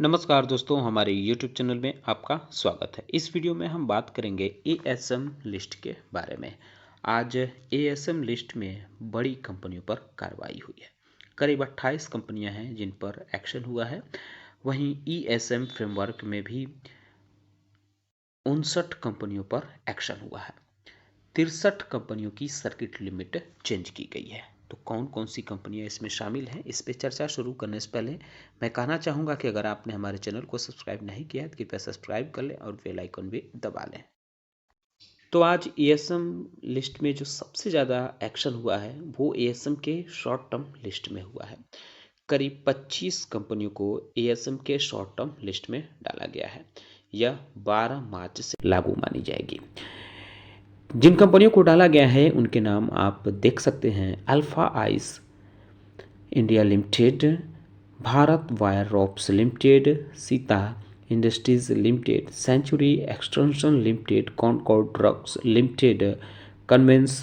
नमस्कार दोस्तों, हमारे YouTube चैनल में आपका स्वागत है। इस वीडियो में हम बात करेंगे एएसएम लिस्ट के बारे में। आज एएसएम लिस्ट में बड़ी कंपनियों पर कार्रवाई हुई है। करीब 28 कंपनियां हैं जिन पर एक्शन हुआ है। वहीं ईएसएम फ्रेमवर्क में भी 59 कंपनियों पर एक्शन हुआ है। 63 कंपनियों की सर्किट लिमिट चेंज की गई है। तो कौन कौन सी कंपनियां इसमें शामिल हैं, इस पे चर्चा शुरू करने से पहले मैं कहना चाहूँगा कि अगर आपने हमारे चैनल को सब्सक्राइब नहीं किया है तो कृपया सब्सक्राइब कर लें और बेल आइकन भी दबा लें। तो आज एएसएम लिस्ट में जो सबसे ज़्यादा एक्शन हुआ है वो एएसएम के शॉर्ट टर्म लिस्ट में हुआ है। करीब 25 कंपनियों को एएसएम के शॉर्ट टर्म लिस्ट में डाला गया है। यह 12 मार्च से लागू मानी जाएगी। जिन कंपनियों को डाला गया है उनके नाम आप देख सकते हैं। Alpha ice India limited, Bharat wire ropes limited, Sita industries limited, century extension limited, Concord drugs limited, कन्वेंस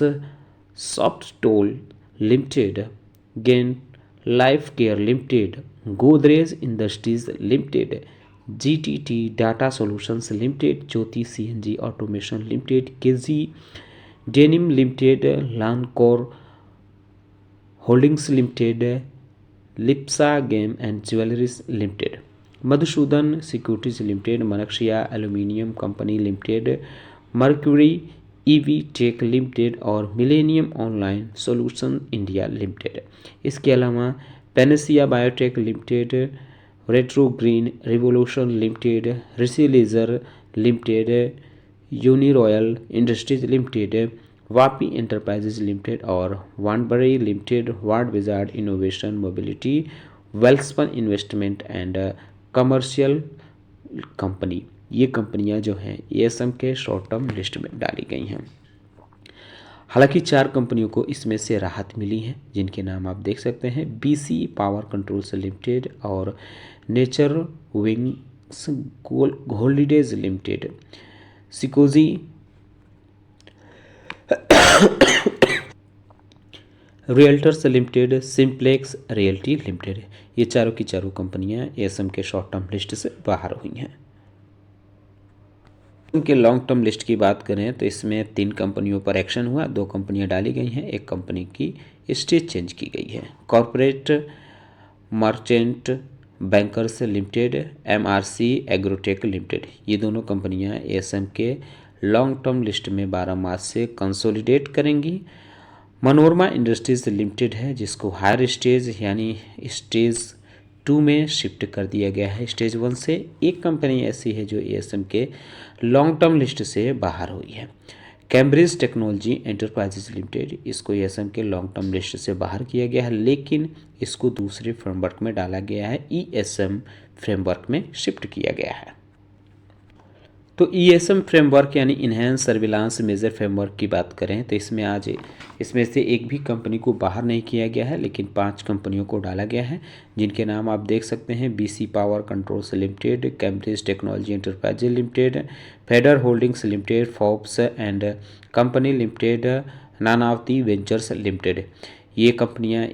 soft toll limited, gain life care limited, Godrej industries limited, GTT data solutions limited, Jyoti CNG automation limited, KG denim limited, Lancor holdings limited, Lypsa game and jewelleries limited, Madhusudan securities limited, Manaksia aluminium company limited, mercury EV tech limited और millennium online solution India limited. इसके अलावा Panacea biotech limited, retro green revolution limited, Rishi laser limited, Uniroyal industries limited, Vapi enterprises limited और Vanbury limited, ward wizard innovation mobility, Welspun investment and commercial company, ये कंपनियां जो हैं ASM के short term list में डाली गई हैं। हालांकि 4 कंपनियों को इसमें से राहत मिली है, जिनके नाम आप देख सकते हैं। बीसी पावर कंट्रोल्स लिमिटेड और nature wings holidays limited, Sikozy realtors limited, simplex realty limited, ये चारों की चारों कंपनियां एएसएम के शॉर्ट टर्म लिस्ट से बाहर हुई हैं। इनके लॉन्ग टर्म लिस्ट की बात करें तो इसमें 3 कंपनियों पर एक्शन हुआ, 2 कंपनियां डाली गई हैं, एक कंपनी की स्टेज चेंज की गई है। Corporate merchant bankers limited, MRC agrotech limited, ये दोनों कंपनियां एएसएम के लॉन्ग टर्म लिस्ट में 12 मार्च से कंसोलिडेट करेंगी। मनोरमा इंडस्ट्रीज लिमिटेड है जिसको हायर स्टेज यानी स्टेज 2 में शिफ्ट कर दिया गया है स्टेज 1 से। एक कंपनी ऐसी है जो एएसएम के लॉन्ग टर्म लिस्ट से बाहर हुई है, कैम्ब्रिज टेक्नोलॉजी एंटरप्राइजेज लिमिटेड, इसको एएसएम के लॉन्ग टर्म लिस्ट से बाहर किया गया है, लेकिन इसको दूसरे फ्रेमवर्क में डाला गया है, ईएसएम फ्रेमवर्क में शिफ्ट किया गया है। तो ईएसएम फ्रेमवर्क यानी इन्हेंस सर्विलांस मेजर फ्रेमवर्क की बात करें तो इसमें से एक भी कंपनी को बाहर नहीं किया गया है, लेकिन 5 कंपनियों को डाला गया है, जिनके नाम आप देख सकते हैं। BC power controls limited, Cambridge technology enterprise limited, फेडर holdings limited, Forbes and company limited, Nanavati ventures limited, ये कंपनियां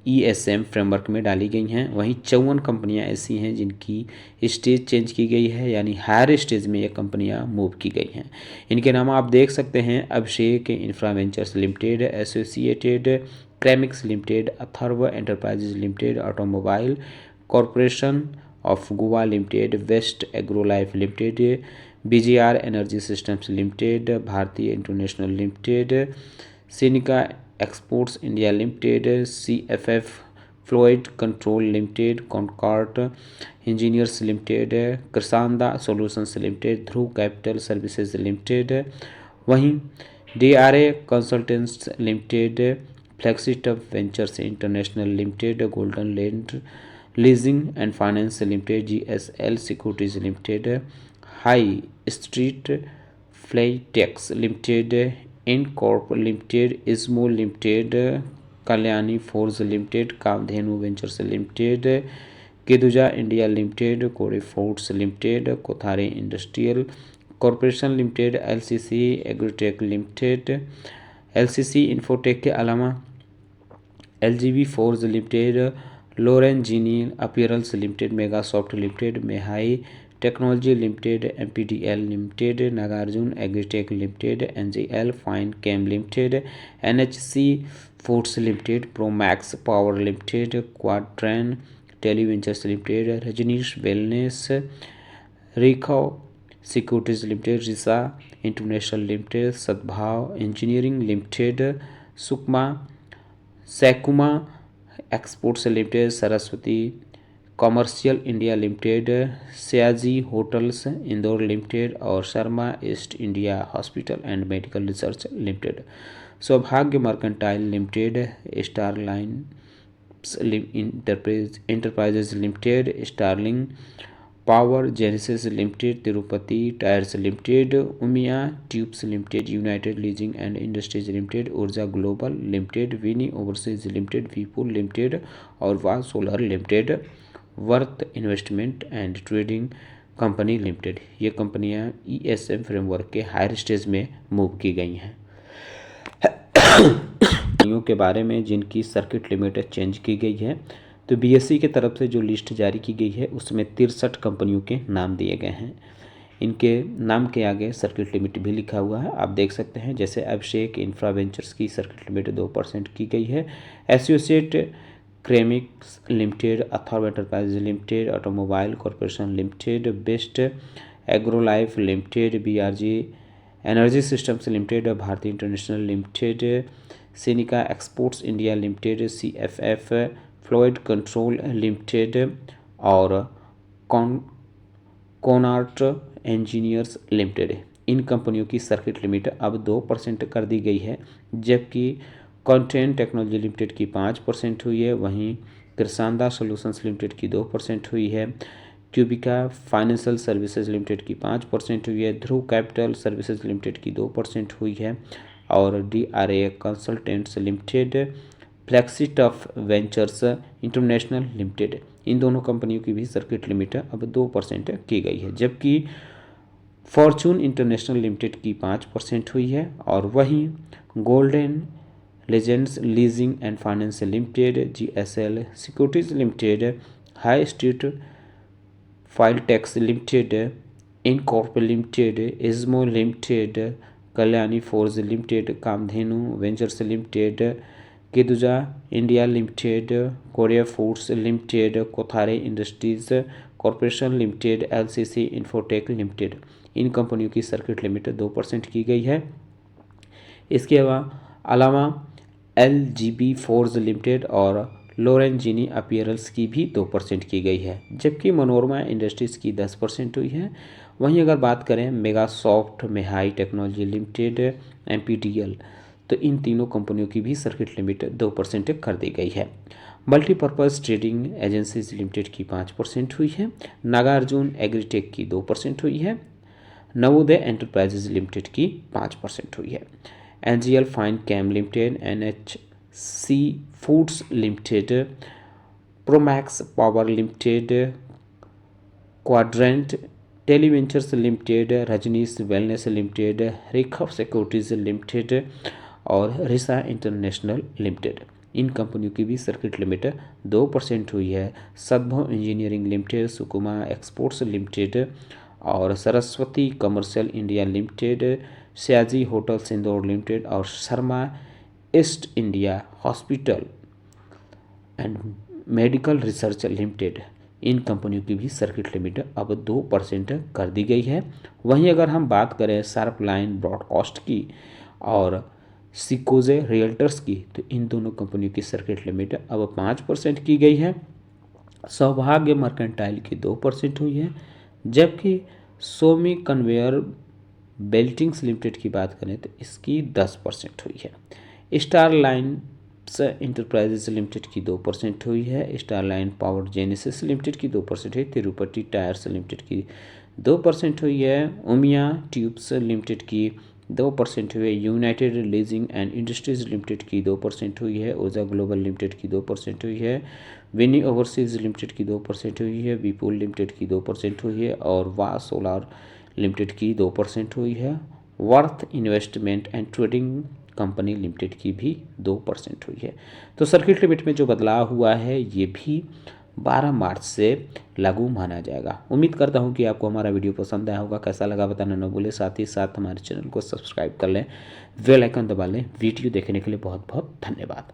ईएसएम फ्रेमवर्क में डाली गई हैं। वहीं 54 कंपनियां ऐसी हैं जिनकी स्टेज चेंज की गई है, यानी हायर स्टेज में ये कंपनियां मूव की गई हैं। इनके नाम आप देख सकते हैं। Abhishek infra ventures limited, associated ceramics limited, Atharv enterprises limited, automobile corporation of Goa limited, west agro life limited, BGR energy systems limited, Bharatiya international limited, सिनिका exports India limited, CFF fluid control limited, Concord engineers limited, कृषांदा solutions limited, Dhruv capital services limited, वहीं DRA consultants limited, Flexituff ventures international limited, golden land leasing and finance limited, GSL securities limited, high street Filatex limited, Incorp limited, Izmo limited, Kalyani force limited, Kamdhenu ventures limited, केदुजा India limited, कोरे forts limited, Kothari industrial corporation limited, LCC agrotech limited, LCC infotech के अलावा LGB force limited, Lorenzini apparels limited, megasoft limited, Mehai technology limited, MPDL limited, Nagarjun agritech limited, NGL fine chem limited, NHC foods limited, promax power limited, quadrant televentures limited, Rajneesh wellness, Rekha securities limited, Risa international limited, Sadbhav engineering limited, सैकुमा exports limited, Saraswati commercial India limited, Sayaji hotels Indore limited और Sharma east India hospital and medical research limited, Saubhagya mercantile limited, starline enterprises limited, starling power genesis limited, Tirupati tyres limited, Umiya tubes limited, united leasing and industries limited, Urja global limited, Vinny overseas limited, Vipul limited और वाह solar limited, worth investment and trading company limited. ये कंपनियां ESM framework के higher stage में move की गई हैं। कंपनियों के बारे में जिनकी सर्किट लिमिट चेंज की गई है, तो बीएसई की तरफ से जो लिस्ट जारी की गई है उसमें 63 कंपनियों के नाम दिए गए हैं। इनके नाम के आगे सर्किट लिमिट भी लिखा हुआ है, आप देख सकते हैं। जैसे अभिषेक इंफ्रा वेंचर्स की सर्किट लिमिट 2% की गई है, associate ceramics limited, Atharv enterprise limited, automobile corporation limited, best agrolife limited, BRG energy systems limited, Bharatiya international limited, सेनिका exports India limited, CFF fluid control limited और कोनार्ट इंजीनियर्स लिमिटेड। इन कंपनियों की सर्किट लिमिट अब 2% कर दी गई है, जबकि कॉन्टेंट टेक्नोलॉजी लिमिटेड की 5% हुई है। वहीं कृषांदा सॉल्यूशंस लिमिटेड की 2% हुई है, क्यूबिका फाइनेंशियल सर्विसेज लिमिटेड की 5% हुई है, ध्रुव कैपिटल सर्विसेज लिमिटेड की 2% हुई है और DRA consultants limited, Flexituff ventures international limited, इन दोनों कंपनियों की भी सर्किट लिमिट अब 2% की गई है, जबकि फॉर्चून इंटरनेशनल लिमिटेड की 5% हुई है और वहीं golden legends leasing and finance limited, GSL securities limited, high street Filatex limited, Incorp limited, Izmo limited, Kalyani forge limited, Kamdhenu ventures limited, केदुजा India limited, Korea foods limited, Kothari industries corporation limited, LCC infotech limited, इन कंपनियों की circuit limit 2% की गई है। इसके अलावा LGB forge limited और लोरेंजीनी अपीयरल्स की भी 2% की गई है, जबकि मनोरमा इंडस्ट्रीज की 10% हुई है। वहीं अगर बात करें मेगासॉफ्ट, मेहाई टेक्नोलॉजी लिमिटेड, एमपीडीएल, तो इन तीनों कंपनियों की भी सर्किट लिमिट 2% कर दी गई है। मल्टीपर्पज़ ट्रेडिंग एजेंसीज लिमिटेड की 5% हुई है, नागार्जुन एग्रीटेक की 2% हुई है, नवोदय एंटरप्राइजेज लिमिटेड की 5% हुई है, NGL fine chem limited, NHC foods limited, promax power limited, quadrant televentures limited, Rajneesh wellness limited, Rekha securities limited और रिसा इंटरनेशनल लिमिटेड, इन कंपनियों की भी सर्किट लिमिट 2% हुई है। सद्भव इंजीनियरिंग लिमिटेड, सुकुमा एक्सपोर्ट्स लिमिटेड और Saraswati commercial India limited, Sayaji hotels Indore limited और Sharma east India hospital and medical research limited, इन कंपनियों की भी सर्किट लिमिट अब 2% कर दी गई है। वहीं अगर हम बात करें शार्प लाइन ब्रॉडकास्ट की और सिकोजे रियल्टर्स की, तो इन दोनों कंपनियों की सर्किट लिमिट अब 5% की गई है। सौभाग्य मर्केंटाइल की 2% हुई है, जबकि सोमी कन्वेयर बेल्टिंग्स लिमिटेड की बात करें तो इसकी 10% हुई है। स्टारलाइन्स इंटरप्राइजेज लिमिटेड की 2% हुई है, स्टारलाइन पावर जेनेसिस लिमिटेड की 2% है, तिरुपति टायर्स लिमिटेड की 2% हुई है, उमिया ट्यूब्स लिमिटेड की 2% हुई है, United leasing and industries limited की 2% हुई है, ऊर्जा ग्लोबल लिमिटेड की 2% हुई है, विनी ओवरसीज लिमिटेड की 2% हुई है, विपुल लिमिटेड की 2% हुई है और वाह सोलर लिमिटेड की 2% हुई है। Worth investment and trading company limited की भी 2% हुई है। तो सर्किट लिमिट में जो बदलाव हुआ है ये भी 12 मार्च से लागू माना जाएगा। उम्मीद करता हूँ कि आपको हमारा वीडियो पसंद आया होगा। कैसा लगा बताना न भूलें। साथ ही साथ हमारे चैनल को सब्सक्राइब कर लें, बेल आइकन दबा लें। वीडियो देखने के लिए बहुत बहुत धन्यवाद।